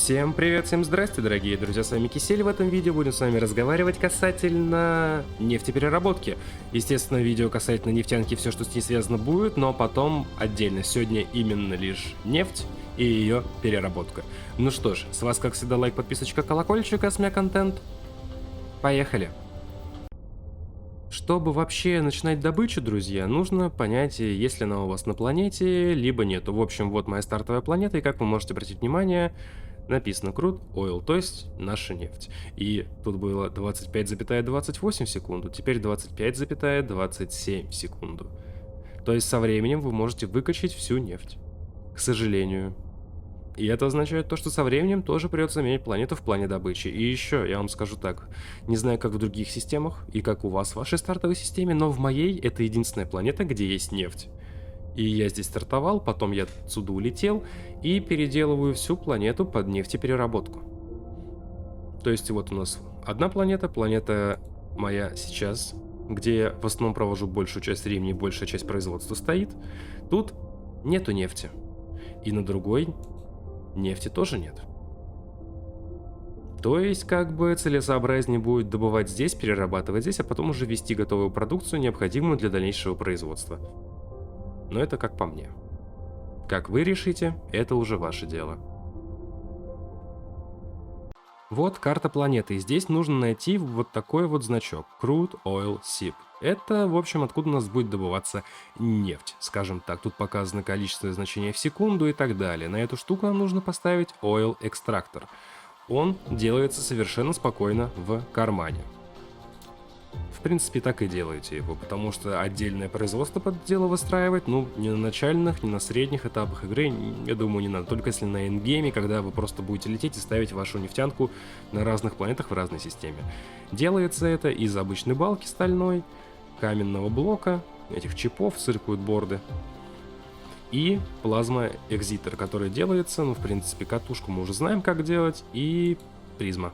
Всем привет, всем здрасте, дорогие друзья, с вами Кисель. В этом видео будем с вами разговаривать касательно нефтепереработки. Естественно, видео касательно нефтянки, все, что с ней связано, будет, но потом отдельно. Сегодня именно лишь нефть и ее переработка. Ну что ж, с вас, как всегда, лайк, подписочка, колокольчик, а с меня контент. Поехали! Чтобы вообще начинать добычу, друзья, нужно понять, есть ли она у вас на планете, либо нету. В общем, вот моя стартовая планета, и как вы можете обратить внимание, написано crude oil, то есть наша нефть. И тут было 25,28 в секунду, теперь 25,27 в секунду. То есть со временем вы можете выкачать всю нефть, к сожалению. И это означает то, что со временем тоже придется менять планету в плане добычи. И еще, я вам скажу так, не знаю, как в других системах и как у вас в вашей стартовой системе, но в моей это единственная планета, где есть нефть. И я здесь стартовал, потом я отсюда улетел и переделываю всю планету под нефтепереработку. То есть вот у нас одна планета моя сейчас, где я в основном провожу большую часть времени, большая часть производства стоит. Тут нету нефти. И на другой нефти тоже нет. То есть, как бы целесообразнее будет добывать здесь, перерабатывать здесь, а потом уже вести готовую продукцию, необходимую для дальнейшего производства. Но это как по мне. Как вы решите, это уже ваше дело. Вот карта планеты, и здесь нужно найти вот такой вот значок Crude Oil Seep. Это, в общем, откуда у нас будет добываться нефть, скажем так. Тут показано количество значения в секунду и так далее. На эту штуку нам нужно поставить Oil Extractor. Он делается совершенно спокойно в кармане. В принципе, так и делаете его, потому что отдельное производство под дело выстраивать, ну, не на начальных, не на средних этапах игры, я думаю, не надо. Только если на эндгейме, когда вы просто будете лететь и ставить вашу нефтянку на разных планетах в разной системе. Делается это из обычной балки стальной, каменного блока, этих чипов, циркуют-борды, и плазма-экзитер, который делается, ну, в принципе, катушку мы уже знаем, как делать, и призма,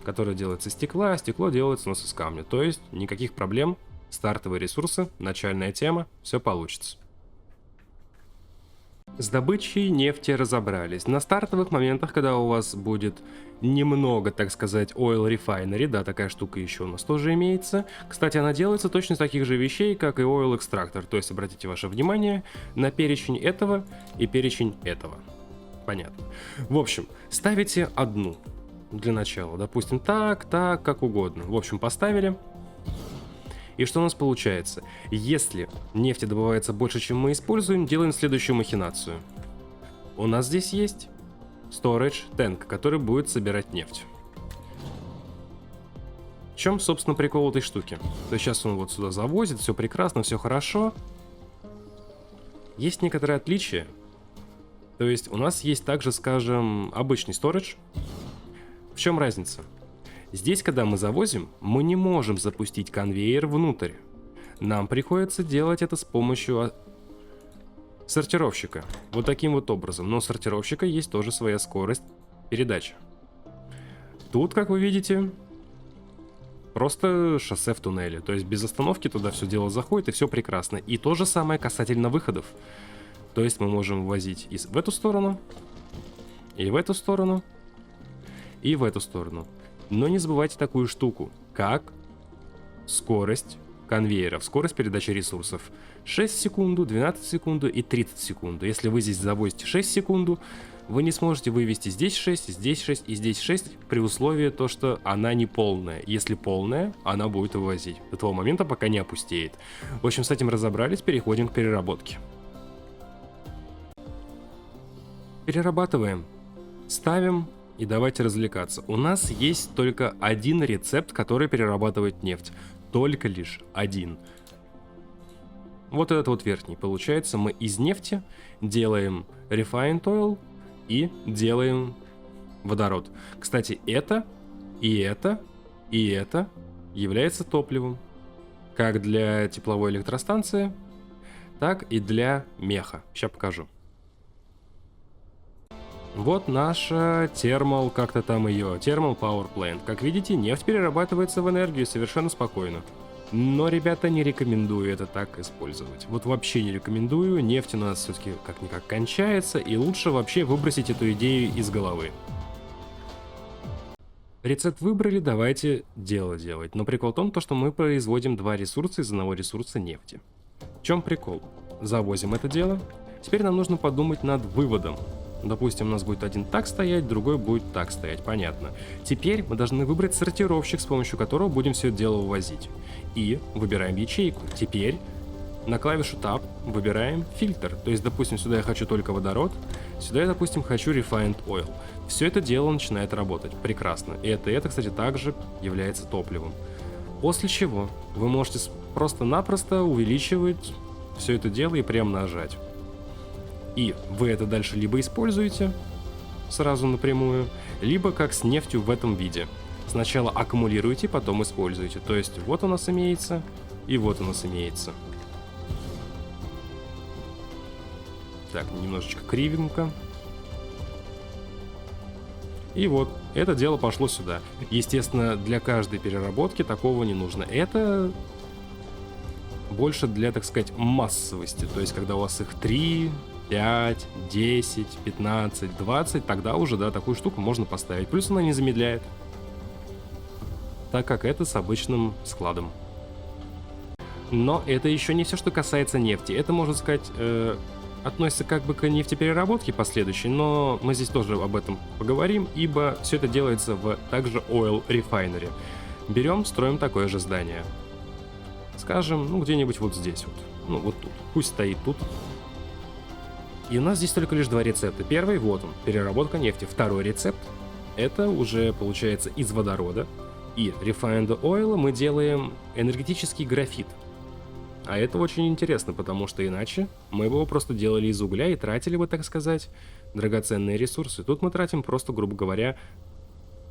которая делается из стекла, а стекло делается у нас из камня. То есть никаких проблем, стартовые ресурсы, начальная тема, все получится. С добычей нефти разобрались. На стартовых моментах, когда у вас будет немного, так сказать, oil refinery, да, такая штука еще у нас тоже имеется. Кстати, она делается точно из таких же вещей, как и oil extractor. То есть обратите ваше внимание на перечень этого и перечень этого. Понятно. В общем, ставите одну для начала. Допустим, так, как угодно. В общем, поставили. И что у нас получается? Если нефти добывается больше, чем мы используем, делаем следующую махинацию. У нас здесь есть storage tank, который будет собирать нефть. В чем, собственно, прикол этой штуки? То есть сейчас он вот сюда завозит, все прекрасно, все хорошо. Есть некоторые отличия. То есть у нас есть также, скажем, обычный storage. В чем разница? Здесь, когда мы завозим, мы не можем запустить конвейер внутрь. Нам приходится делать это с помощью сортировщика. Вот таким вот образом. Но у сортировщика есть тоже своя скорость передачи. Тут, как вы видите, просто шоссе в туннеле. То есть без остановки туда все дело заходит, и все прекрасно. И то же самое касательно выходов. То есть мы можем возить и в эту сторону, и в эту сторону, и в эту сторону. Но не забывайте такую штуку, как скорость конвейеров, скорость передачи ресурсов. 6 секунд, 12 секунд и 30 секунд. Если вы здесь завозите 6 секунд, вы не сможете вывести здесь 6, здесь 6 и здесь 6 при условии то, что она не полная. Если полная, она будет вывозить до того момента, пока не опустеет. В общем, с этим разобрались, переходим к переработке. Перерабатываем, ставим. И давайте развлекаться. У нас есть только один рецепт, который перерабатывает нефть. Только лишь один. Вот этот вот верхний. Получается, мы из нефти делаем refined oil и делаем водород. Кстати, это является топливом. Как для тепловой электростанции, так и для меха. Сейчас покажу. Вот наша термал, как-то там ее, термал Power Plant. Как видите, нефть перерабатывается в энергию совершенно спокойно. Но, ребята, не рекомендую это так использовать. Вот вообще не рекомендую, нефть у нас все-таки как-никак кончается, и лучше вообще выбросить эту идею из головы. Рецепт выбрали, давайте дело делать. Но прикол в том, что мы производим два ресурса из одного ресурса нефти. В чем прикол? Завозим это дело. Теперь нам нужно подумать над выводом. Допустим, у нас будет один так стоять, другой будет так стоять, понятно. Теперь мы должны выбрать сортировщик, с помощью которого будем все это дело вывозить. И выбираем ячейку. Теперь на клавишу Tab выбираем фильтр. То есть, допустим, сюда я хочу только водород, сюда я, допустим, хочу Refined Oil. Все это дело начинает работать. Прекрасно. И это, кстати, также является топливом. После чего вы можете просто-напросто увеличивать все это дело и приумножать. И вы это дальше либо используете сразу напрямую, либо как с нефтью в этом виде. Сначала аккумулируете, потом используете. То есть вот у нас имеется, и вот у нас имеется. Так, немножечко кривенько. И вот, это дело пошло сюда. Естественно, для каждой переработки такого не нужно. Это больше для, так сказать, массовости. То есть, когда у вас их 3, 5, 10, 15, 20, тогда уже, да, такую штуку можно поставить. Плюс она не замедляет, так как это с обычным складом. Но это еще не все, что касается нефти. Это, можно сказать, относится как бы к нефтепереработке последующей, но мы здесь тоже об этом поговорим, ибо все это делается в также Oil Refinery. Берем, строим такое же здание. Скажем, ну где-нибудь вот здесь вот. Ну вот тут. Пусть стоит тут. И у нас здесь только лишь два рецепта. Первый, вот он, переработка нефти. Второй рецепт, это уже получается из водорода. И Refined Oil мы делаем энергетический графит. А это очень интересно, потому что иначе мы бы его просто делали из угля и тратили бы, так сказать, драгоценные ресурсы. Тут мы тратим просто, грубо говоря,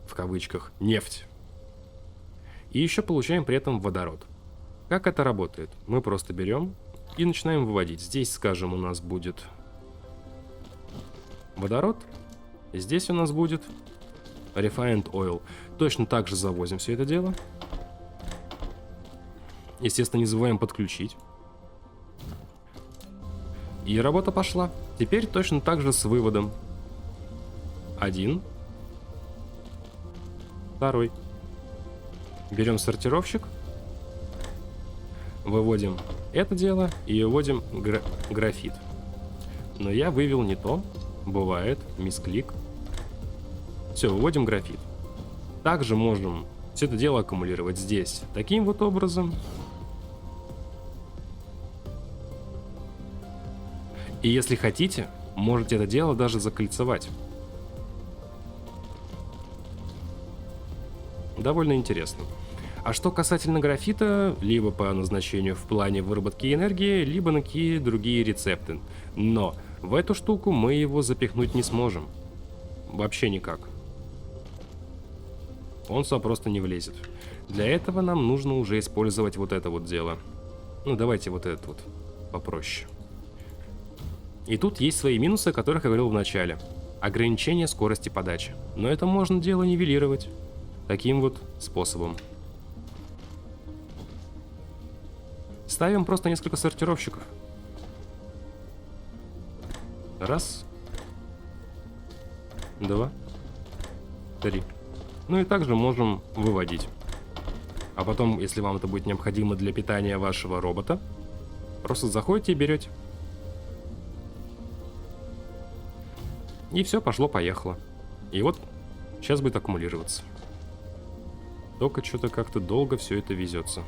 в кавычках, нефть. И еще получаем при этом водород. Как это работает? Мы просто берем и начинаем выводить. Здесь, скажем, у нас будет водород. Здесь у нас будет Refined Oil. Точно так же завозим все это дело. Естественно, не забываем подключить. И работа пошла. Теперь точно так же с выводом. Один. Второй. Берем сортировщик. Выводим это дело и выводим графит. Но я вывел не то. Бывает. Мисклик. Все, выводим графит. Также можем все это дело аккумулировать здесь. Таким вот образом. И если хотите, можете это дело даже закольцевать. Довольно интересно. А что касательно графита, либо по назначению в плане выработки энергии, либо на какие другие рецепты. Но в эту штуку мы его запихнуть не сможем. Вообще никак. Он сюда просто не влезет. Для этого нам нужно уже использовать вот это вот дело. Ну, давайте вот этот вот попроще. И тут есть свои минусы, о которых я говорил в начале. Ограничение скорости подачи. Но это можно дело нивелировать. Таким вот способом. Ставим просто несколько сортировщиков. Раз. Два. Три. Ну и также можем выводить. А потом, если вам это будет необходимо для питания вашего робота, просто заходите и берете. И все, пошло-поехало. И вот сейчас будет аккумулироваться. Только что-то как-то долго все это везется.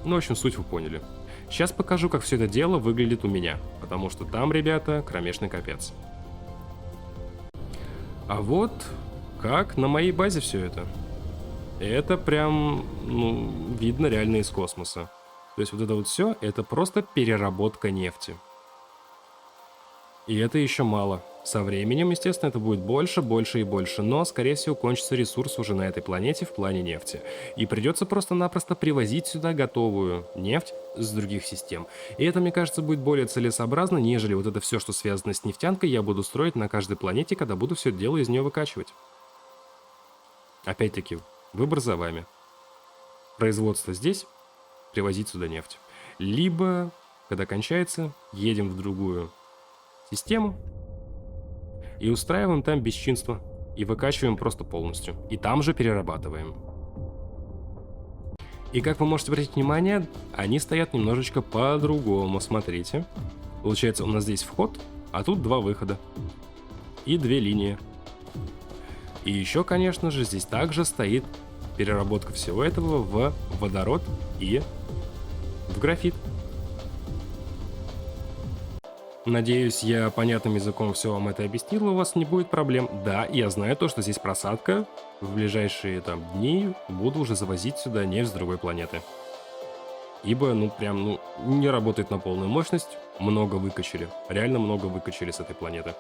Ну, в общем, суть вы поняли. Сейчас покажу, как все это дело выглядит у меня. Потому что там, ребята, кромешный капец. А вот как на моей базе все это. Это прям, ну, видно реально из космоса. То есть вот это вот все, это просто переработка нефти. И это еще мало. Со временем, естественно, это будет больше, больше и больше, но, скорее всего, кончится ресурс уже на этой планете в плане нефти. И придется просто-напросто привозить сюда готовую нефть с других систем. И это, мне кажется, будет более целесообразно, нежели вот это все, что связано с нефтянкой, я буду строить на каждой планете, когда буду все это дело из нее выкачивать. Опять-таки, выбор за вами. Производство здесь, привозить сюда нефть. Либо, когда кончается, едем в другую систему и устраиваем там бесчинство. и выкачиваем просто полностью. И там же перерабатываем. И как вы можете обратить внимание, они стоят немножечко по-другому, смотрите. Получается, у нас здесь вход, а тут два выхода. И две линии. И еще, конечно же, здесь также стоит переработка всего этого в водород и в графит. Надеюсь, я понятным языком все вам это объяснил, у вас не будет проблем. Да, я знаю то, что здесь просадка. В ближайшие дни буду уже завозить сюда нефть с другой планеты. Ибо, не работает на полную мощность. Много выкачали. Реально много выкачали с этой планеты.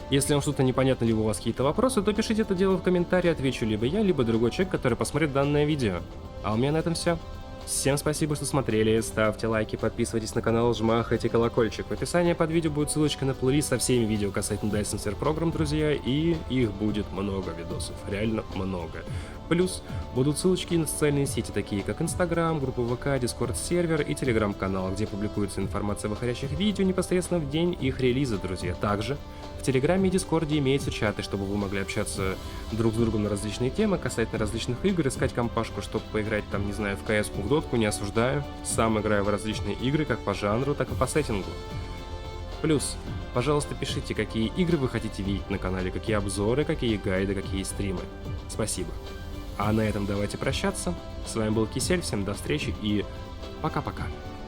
Если вам что-то непонятно, либо у вас какие-то вопросы, то пишите это дело в комментарии, отвечу либо я, либо другой человек, который посмотрит данное видео. А у меня на этом все. Всем спасибо, что смотрели, ставьте лайки, подписывайтесь на канал, жмахайте колокольчик. В описании под видео будет ссылочка на плейлист со всеми видео касательно Dyson Sphere Program, друзья, и их будет много видосов, реально много. Плюс будут ссылочки на социальные сети, такие как Instagram, группа ВК, Discord сервер и Telegram-канал, где публикуется информация о выходящих видео непосредственно в день их релиза, друзья. Также в Телеграме и Дискорде имеются чаты, чтобы вы могли общаться друг с другом на различные темы, касательно различных игр, искать компашку, чтобы поиграть там, не знаю, в CS-ку, в дотку, не осуждаю. Сам играю в различные игры, как по жанру, так и по сеттингу. Плюс, пожалуйста, пишите, какие игры вы хотите видеть на канале, какие обзоры, какие гайды, какие стримы. Спасибо. А на этом давайте прощаться. С вами был Кисель, всем до встречи и пока-пока.